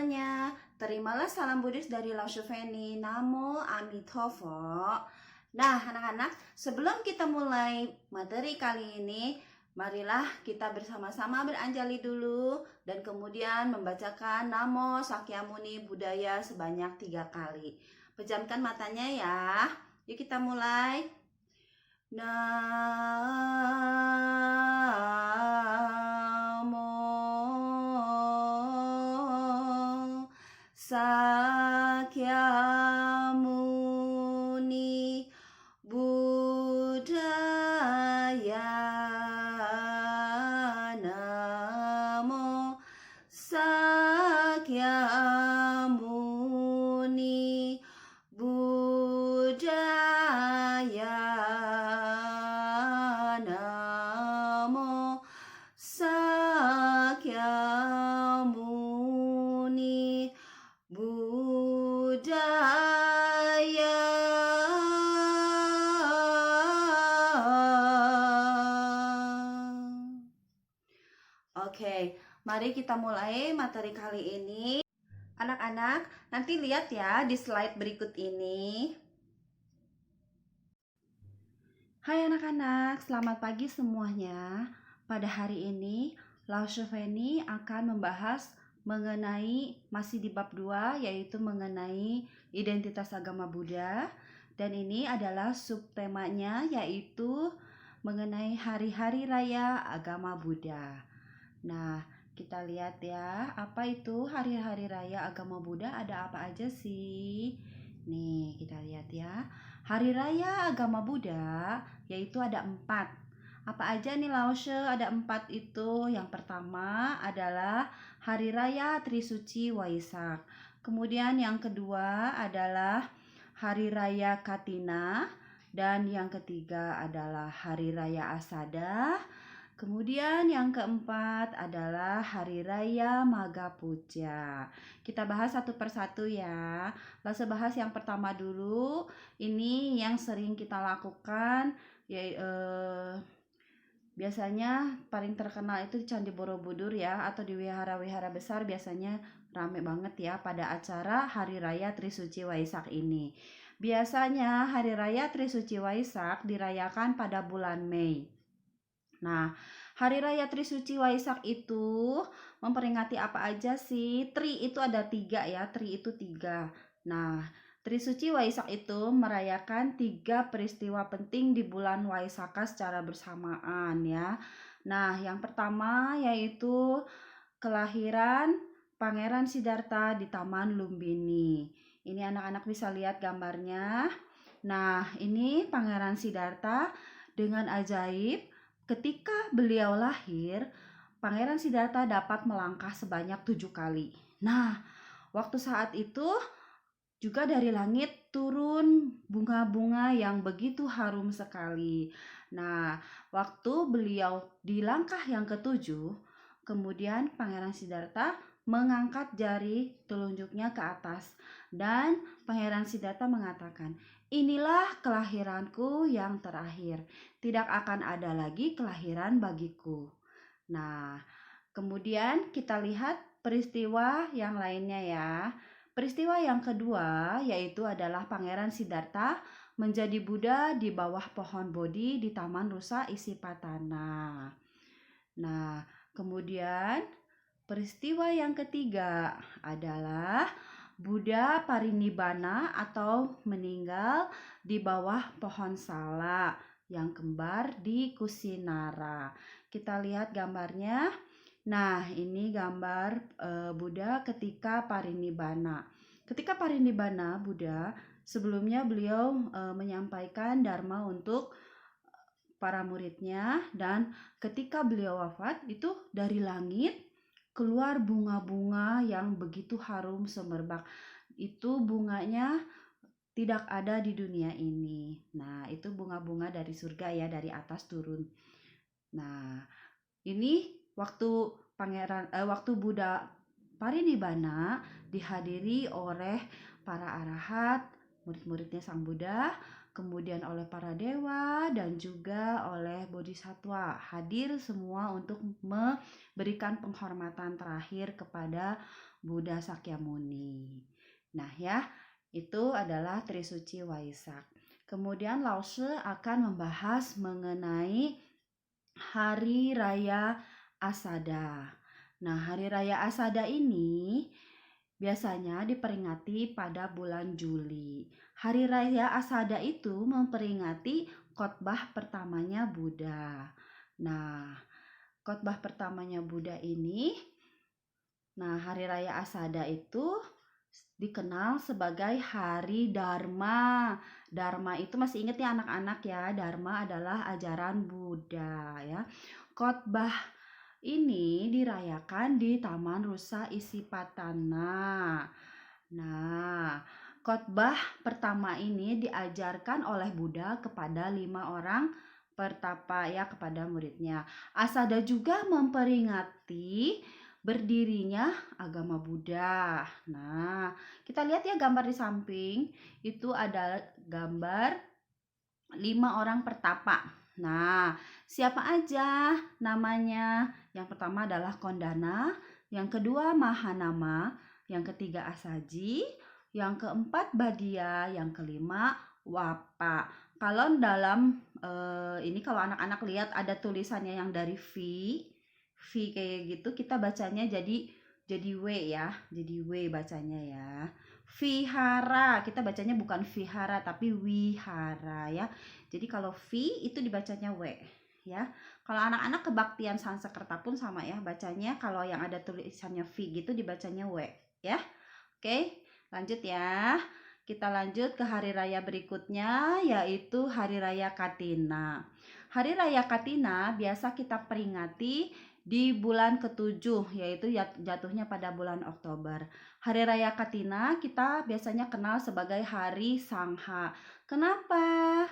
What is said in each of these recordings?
semuanya, terimalah salam Buddhis dari Lao Shufeni, Namo Amitabha. Nah, anak-anak, sebelum kita mulai materi kali ini, marilah kita bersama-sama beranjali dulu dan kemudian membacakan Namo Sakyamuni Buddhaya sebanyak 3 kali. Pejamkan matanya ya. Yuk kita mulai. Namo Sakyamuni Buddhaya. Namo Sakyamuni Buddhaya. Namo Sakyamuni Buddhaya. Oke, mari kita mulai materi kali ini. Anak-anak, nanti lihat ya di slide berikut ini. Hai anak-anak, selamat pagi semuanya. Pada hari ini, Lao Shufeni akan membahas mengenai masih di bab 2, yaitu mengenai identitas agama Buddha. Dan ini adalah subtemanya, yaitu mengenai hari-hari raya agama Buddha. Nah, kita lihat ya, apa itu hari-hari raya agama Buddha, ada apa aja sih? Nih, kita lihat ya. Hari raya agama Buddha yaitu ada 4. Apa aja nih Laoshe? Ada 4 itu. Yang pertama adalah Hari Raya Trisuci Waisak. Kemudian yang kedua adalah Hari Raya Katina. Dan yang ketiga adalah Hari Raya Asada. Kemudian yang keempat adalah Hari Raya Maga Puja. Kita bahas satu persatu ya. Langsung bahas yang pertama dulu. Ini yang sering kita lakukan, biasanya paling terkenal itu di Candi Borobudur ya, atau di wihara-wihara besar biasanya rame banget ya pada acara Hari Raya Trisuci Waisak ini. Biasanya Hari Raya Trisuci Waisak dirayakan pada bulan Mei. Nah, Hari Raya Trisuci Waisak itu memperingati apa aja sih? Tri itu ada 3 ya, Tri itu 3. Nah, Trisuci Waisak itu merayakan 3 peristiwa penting di bulan Waisaka secara bersamaan ya. Nah, yang pertama yaitu kelahiran Pangeran Siddhartha di Taman Lumbini. Ini anak-anak bisa lihat gambarnya. Nah, ini Pangeran Siddhartha dengan ajaib. Ketika beliau lahir, Pangeran Siddhartha dapat melangkah sebanyak 7 kali. Nah, waktu saat itu juga dari langit turun bunga-bunga yang begitu harum sekali. Nah, waktu beliau di langkah yang ke-7, kemudian Pangeran Siddhartha mengangkat jari telunjuknya ke atas. Dan Pangeran Siddhartha mengatakan, "Inilah kelahiranku yang terakhir. Tidak akan ada lagi kelahiran bagiku." Nah, kemudian kita lihat peristiwa yang lainnya ya. Peristiwa yang kedua yaitu adalah Pangeran Siddhartha menjadi Buddha di bawah pohon Bodhi di Taman Rusa Isipatana. Nah, kemudian peristiwa yang ketiga adalah Buddha Parinibbana atau meninggal di bawah pohon sala yang kembar di Kusinara. Kita lihat gambarnya. Nah, ini gambar Buddha ketika Parinibbana. Ketika Parinibbana Buddha, sebelumnya beliau menyampaikan dharma untuk para muridnya, dan ketika beliau wafat itu dari langit keluar bunga-bunga yang begitu harum semerbak. Itu bunganya tidak ada di dunia ini. Nah, itu bunga-bunga dari surga ya, dari atas turun. Nah, ini waktu waktu Buddha Parinibbana dihadiri oleh para arahat, murid-muridnya Sang Buddha, kemudian oleh para dewa dan juga oleh bodhisatwa, hadir semua untuk memberikan penghormatan terakhir kepada Buddha Sakyamuni. Nah ya, itu adalah Trisuci Waisak. Kemudian Lao She akan membahas mengenai Hari Raya Asada. Nah, Hari Raya Asada ini biasanya diperingati pada bulan Juli. Hari Raya Asada itu memperingati khotbah pertamanya Buddha. Nah, khotbah pertamanya Buddha ini, Hari Raya Asada itu dikenal sebagai Hari Dharma. Dharma itu masih ingat ya anak-anak ya, Dharma adalah ajaran Buddha ya. Khotbah ini dirayakan di Taman Rusa Isipatana. Nah, khotbah pertama ini diajarkan oleh Buddha kepada 5 orang pertapa ya, kepada muridnya. Asada juga memperingati berdirinya agama Buddha. Nah, kita lihat ya gambar di samping, itu ada gambar 5 orang pertapa. Nah, siapa aja namanya? Yang pertama adalah Kondana, yang kedua Mahanama, yang ketiga Asaji, yang keempat Badia, yang kelima Wapa. Kalau dalam ini kalau anak-anak lihat ada tulisannya yang dari V kayak gitu, kita bacanya jadi W ya, jadi W bacanya ya. Vihara, kita bacanya bukan vihara tapi wihara ya. Jadi kalau V itu dibacanya W ya. Kalau anak-anak kebaktian Sansekerta pun sama ya, bacanya kalau yang ada tulisannya V gitu dibacanya W ya. Oke, lanjut ya. Kita lanjut ke hari raya berikutnya, yaitu Hari Raya Katina. Hari Raya Katina biasa kita peringati di bulan ke-7, yaitu jatuhnya pada bulan Oktober. Hari Raya Katina kita biasanya kenal sebagai Hari Sangha. Kenapa?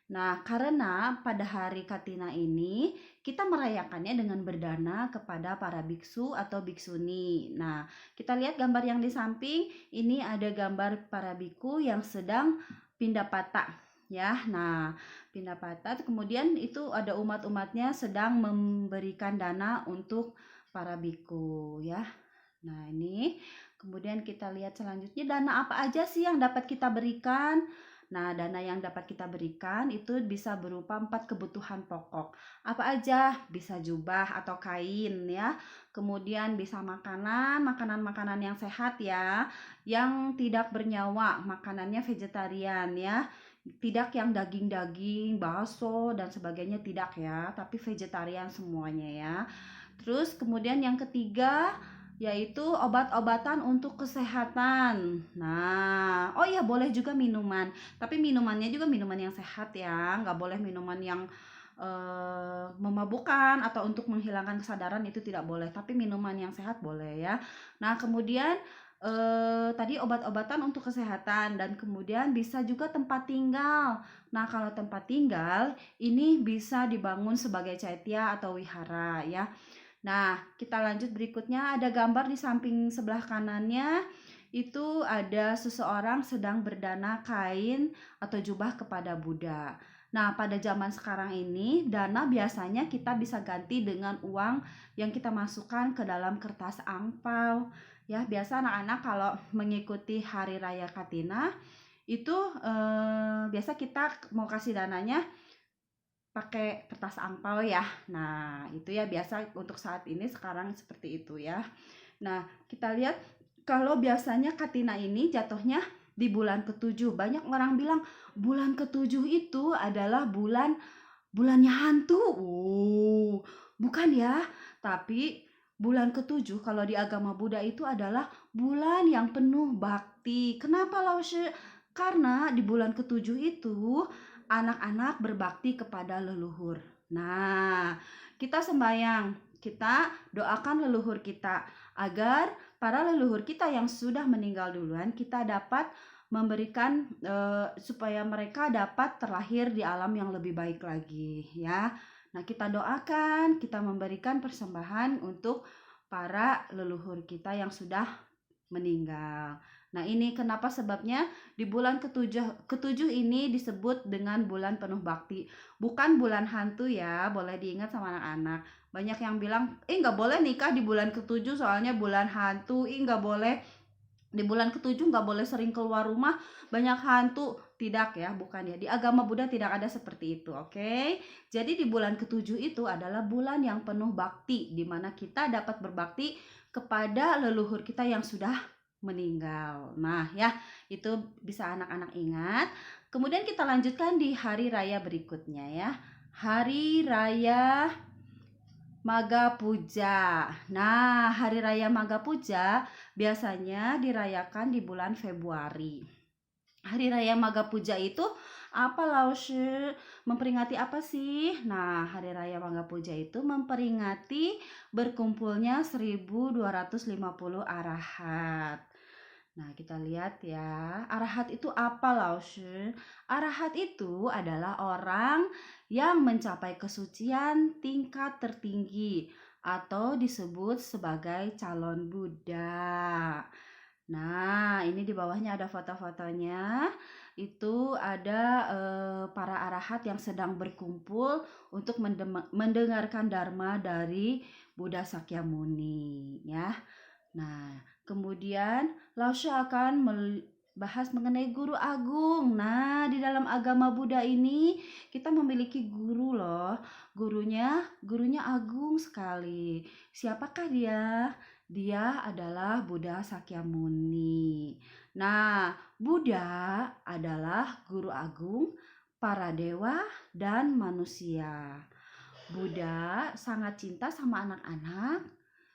Nah, karena pada hari Katina ini kita merayakannya dengan berdana kepada para biksu atau biksuni. Nah, kita lihat gambar yang di samping, ini ada gambar para biku yang sedang pindapata ya. Nah, pindapata kemudian itu ada umat-umatnya sedang memberikan dana untuk para biku ya. Nah, ini kemudian kita lihat selanjutnya, dana apa aja sih yang dapat kita berikan? Nah, dana yang dapat kita berikan itu bisa berupa 4 kebutuhan pokok. Apa aja? Bisa jubah atau kain ya. Kemudian bisa makanan yang sehat ya, yang tidak bernyawa, makanannya vegetarian ya. Tidak yang daging-daging, bakso dan sebagainya tidak ya, tapi vegetarian semuanya ya. Terus kemudian yang ketiga yaitu obat-obatan untuk kesehatan. Nah, oh iya boleh juga minuman, tapi minumannya juga minuman yang sehat ya, nggak boleh minuman yang memabukkan atau untuk menghilangkan kesadaran, itu tidak boleh, tapi minuman yang sehat boleh ya. Nah, kemudian tadi obat-obatan untuk kesehatan, dan kemudian bisa juga tempat tinggal. Nah, kalau tempat tinggal ini bisa dibangun sebagai caitya atau wihara ya. Nah, kita lanjut berikutnya, ada gambar di samping sebelah kanannya, itu ada seseorang sedang berdana kain atau jubah kepada Buddha. Nah, pada zaman sekarang ini, dana biasanya kita bisa ganti dengan uang yang kita masukkan ke dalam kertas angpau. Ya, biasa anak-anak kalau mengikuti Hari Raya Katina, itu biasa kita mau kasih dananya pakai kertas angpau ya. Nah, itu ya biasa untuk saat ini, sekarang seperti itu ya. Nah, kita lihat kalau biasanya Katina ini jatuhnya di bulan ke-7. Banyak orang bilang bulan ke-7 itu adalah bulannya hantu. Oh, bukan ya. Tapi bulan ke-7 kalau di agama Buddha itu adalah bulan yang penuh bakti. Kenapa Laushe? Karena di bulan ke-7 itu anak-anak berbakti kepada leluhur. Nah, kita sembahyang, kita doakan leluhur kita agar para leluhur kita yang sudah meninggal duluan, kita dapat memberikan supaya mereka dapat terlahir di alam yang lebih baik lagi ya. Nah, kita doakan, kita memberikan persembahan untuk para leluhur kita yang sudah meninggal. Nah, ini kenapa sebabnya di bulan ketujuh ini disebut dengan bulan penuh bakti. Bukan bulan hantu ya, boleh diingat sama anak-anak. Banyak yang bilang, nggak boleh nikah di bulan ketujuh soalnya bulan hantu, nggak boleh di bulan ketujuh nggak boleh sering keluar rumah, banyak hantu. Tidak ya, bukan ya. Di agama Buddha tidak ada seperti itu, oke? Jadi di bulan ketujuh itu adalah bulan yang penuh bakti, di mana kita dapat berbakti kepada leluhur kita yang sudah meninggal. Nah ya, itu bisa anak-anak ingat. Kemudian kita lanjutkan di hari raya berikutnya ya. Hari raya Maga Puja. Nah, hari raya Maga Puja biasanya dirayakan di bulan Februari. Hari raya Maga Puja itu apa, Laoshi? Memperingati apa sih? Nah, hari raya Maga Puja itu memperingati berkumpulnya 1250 arahat. Nah, kita lihat ya. Arahat itu apa, Laoshi? Arahat itu adalah orang yang mencapai kesucian tingkat tertinggi atau disebut sebagai calon Buddha. Nah, ini di bawahnya ada foto-fotonya. Itu ada para arahat yang sedang berkumpul untuk mendengarkan dharma dari Buddha Sakyamuni ya. Nah, kemudian Laosha akan bahas mengenai guru agung. Nah, di dalam agama Buddha ini kita memiliki guru loh. Gurunya agung sekali. Siapakah dia? Dia adalah Buddha Sakyamuni. Nah, Buddha adalah guru agung para dewa dan manusia. Buddha sangat cinta sama anak-anak,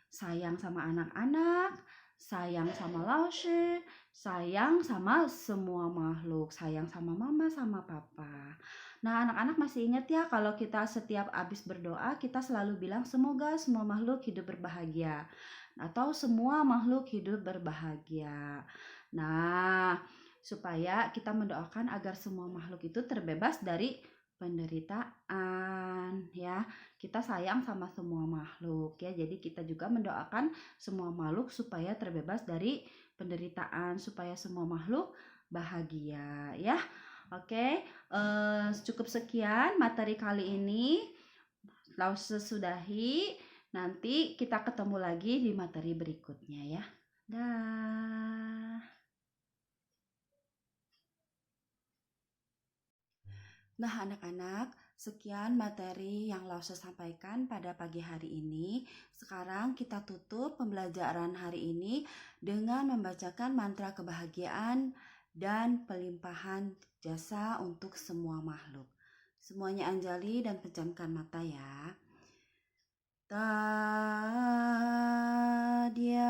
sayang sama anak-anak, sayang sama Laoshi, sayang sama semua makhluk, sayang sama mama sama papa. Nah, anak-anak masih ingat ya kalau kita setiap habis berdoa kita selalu bilang semoga semua makhluk hidup berbahagia atau semua makhluk hidup berbahagia. Nah, supaya kita mendoakan agar semua makhluk itu terbebas dari penderitaan ya. Kita sayang sama semua makhluk ya. Jadi kita juga mendoakan semua makhluk supaya terbebas dari penderitaan, supaya semua makhluk bahagia ya. Oke, cukup sekian materi kali ini. Lalu sesudahi, nanti kita ketemu lagi di materi berikutnya ya. Dah. Nah, anak-anak, sekian materi yang Lause sampaikan pada pagi hari ini. Sekarang kita tutup pembelajaran hari ini dengan membacakan mantra kebahagiaan dan pelimpahan jasa untuk semua makhluk. Semuanya anjali dan pejamkan mata ya. Tadya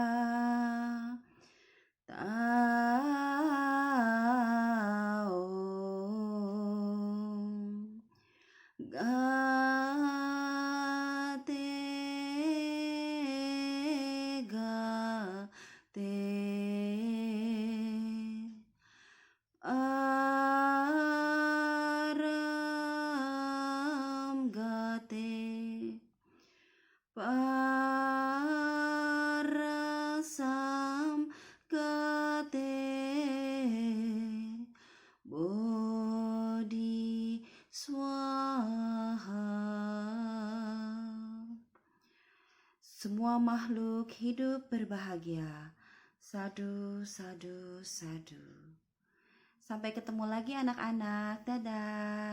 Parasam Gate Bodhi Swaha. Semua makhluk hidup berbahagia. Sadu, sadu, sadu. Sampai ketemu lagi anak-anak. Dadah.